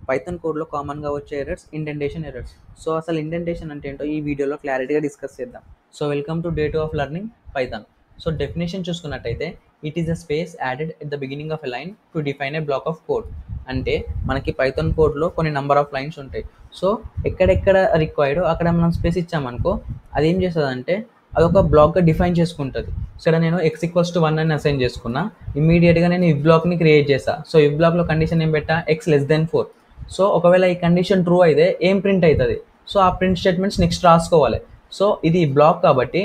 Python కోడ్లో కామన్గా వచ్చే ఎర్రర్స్ ఇండెంటేషన్ ఎర్రర్స్. సో అసలు ఇండెంటేషన్ అంటే ఏంటో ఈ వీడియోలో క్లారిటీగా డిస్కస్ చేద్దాం. So welcome to day 2 of learning Python. So definition చూసుకున్నట్టయితే it is a space added at the beginning of a line to define a block of code. అంటే మనకి పైథాన్ కోడ్లో కొన్ని నెంబర్ ఆఫ్ లైన్స్ ఉంటాయి. So ఎక్కడెక్కడ required అక్కడ మనం space ఇచ్చామనుకో అది ఏం చేస్తుందంటే అదొక బ్లాక్గా డిఫైన్ చేసుకుంటుంది. ఇక్కడ నేను x=1 అని అసైన్ చేసుకున్నా, ఇమీడియట్గా నేను ఇఫ్ బ్లాక్ని క్రియేట్ చేస్తాను. సో ఇఫ్ బ్లాక్లో కండిషన్ ఏం పెట్టా, x<4. సో ఒకవేళ ఈ కండిషన్ ట్రూ అయితే ఏం ప్రింట్ అవుతుంది, సో ఆ ప్రింట్ స్టేట్మెంట్స్ నెక్స్ట్ రాసుకోవాలి. సో ఇది బ్లాక్ కాబట్టి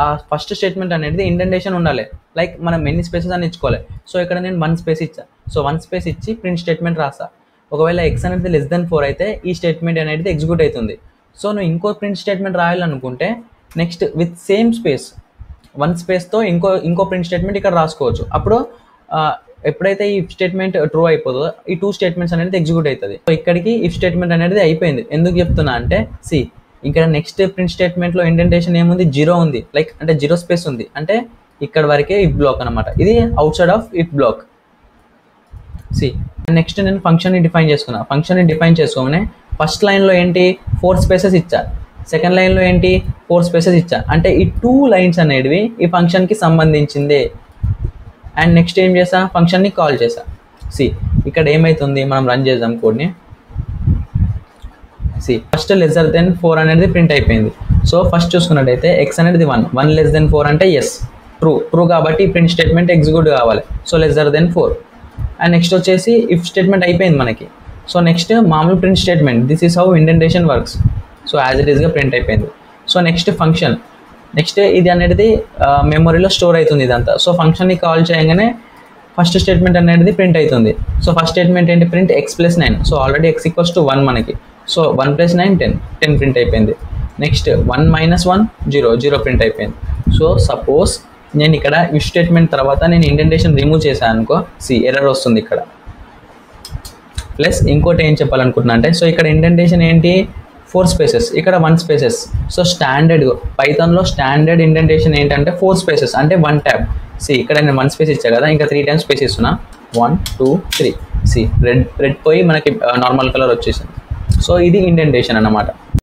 ఆ ఫస్ట్ స్టేట్మెంట్ అనేది ఇండెంటేషన్ ఉండాలి. లైక్ మనం ఎన్ని స్పేసెస్ అని ఇచ్చుకోవాలి. సో ఇక్కడ నేను 1 స్పేస్ ఇచ్చా. సో 1 స్పేస్ ఇచ్చి ప్రింట్ స్టేట్మెంట్ రాస్తా. ఒకవేళ x అనేది <4 అయితే ఈ స్టేట్మెంట్ అనేది ఎగ్జిక్యూట్ అవుతుంది. సో నువ్వు ఇంకో ప్రింట్ స్టేట్మెంట్ రాయాలనుకుంటే నెక్స్ట్ విత్ సేమ్ స్పేస్ 1 స్పేస్తో ఇంకో ప్రింట్ స్టేట్మెంట్ ఇక్కడ రాసుకోవచ్చు. అప్పుడు ఎప్పుడైతే ఈ ఇఫ్ స్టేట్మెంట్ ట్రూ అయిపోతుందో ఈ 2 స్టేట్మెంట్స్ అనేది ఎగ్జిక్యూట్ అవుతుంది. సో ఇక్కడికి ఇఫ్ స్టేట్మెంట్ అనేది అయిపోయింది. ఎందుకు చెప్తున్నా అంటే ఇక్కడ నెక్స్ట్ ప్రింట్ స్టేట్మెంట్లో ఇండెంటేషన్ ఏముంది, 0 ఉంది. లైక్ అంటే 0 స్పేస్ ఉంది, అంటే ఇక్కడ వరకే ఇఫ్ బ్లాక్ అనమాట. ఇది outside of if block. Next నేను ఫంక్షన్ని డిఫైన్ చేసుకున్నా. ఫంక్షన్ని డిఫైన్ చేసుకోగానే ఫస్ట్ లైన్లో ఏంటి 4 స్పేసెస్ ఇచ్చా, సెకండ్ లైన్లో ఏంటి 4 స్పేసెస్ ఇచ్చా. అంటే ఈ 2 లైన్స్ అనేవి ఈ ఫంక్షన్కి సంబంధించిందే. అండ్ నెక్స్ట్ ఏం చేసా, ఫంక్షన్ని కాల్ చేసా. ఇక్కడ ఏమవుతుంది, మనం రన్ చేద్దాం కోడ్ని. ఫస్ట్ <4 అనేది ప్రింట్ అయిపోయింది. సో ఫస్ట్ చూసుకున్నట్టయితే x అనేది 1 <4 అంటే ఎస్ ట్రూ కాబట్టి ప్రింట్ స్టేట్మెంట్ ఎగ్జిక్యూట్ కావాలి. సో <4. అండ్ నెక్స్ట్ వచ్చేసి ఇఫ్ స్టేట్మెంట్ అయిపోయింది మనకి. సో నెక్స్ట్ మామూలు print statement, this is how indentation works. So as it ఈస్గా ప్రింట్ అయిపోయింది. సో నెక్స్ట్ ఫంక్షన్, నెక్స్ట్ ఇది అనేది మెమొరీలో స్టోర్ అవుతుంది ఇదంతా. సో ఫంక్షన్ని కాల్ చేయగానే ఫస్ట్ స్టేట్మెంట్ అనేది ప్రింట్ అవుతుంది. సో ఫస్ట్ స్టేట్మెంట్ ఏంటి, print x+9. So already x=1 మనకి. సో 1+9 10 ప్రింట్ అయిపోయింది. నెక్స్ట్ 1 - 1 0 ప్రింట్ అయిపోయింది. సో సపోజ్ నేను ఇక్కడ ఇఫ్ స్టేట్మెంట్ తర్వాత నేను ఇండెంటేషన్ రిమూవ్ చేశాను అనుకో, ఎర్రర్ వస్తుంది ఇక్కడ. ప్లస్ ఇంకోటి ఏం చెప్పాలనుకుంటున్నా అంటే, సో ఇక్కడ ఇండెంటేషన్ ఏంటి 4 స్పేసెస్, ఇక్కడ 1 స్పేసెస్. సో స్టాండర్డ్ పైథాన్లో స్టాండర్డ్ ఇండెంటేషన్ ఏంటంటే 4 స్పేసెస్ అంటే 1 ట్యాబ్. ఇక్కడ నేను 1 స్పేస్ ఇచ్చా కదా, ఇంకా 3 టైమ్స్ స్పేస్ ఇస్తున్నా. 1 2 3. రెడ్ పోయి మనకి నార్మల్ కలర్ వచ్చేసింది. సో ఇది ఇండెంటేషన్ అన్నమాట.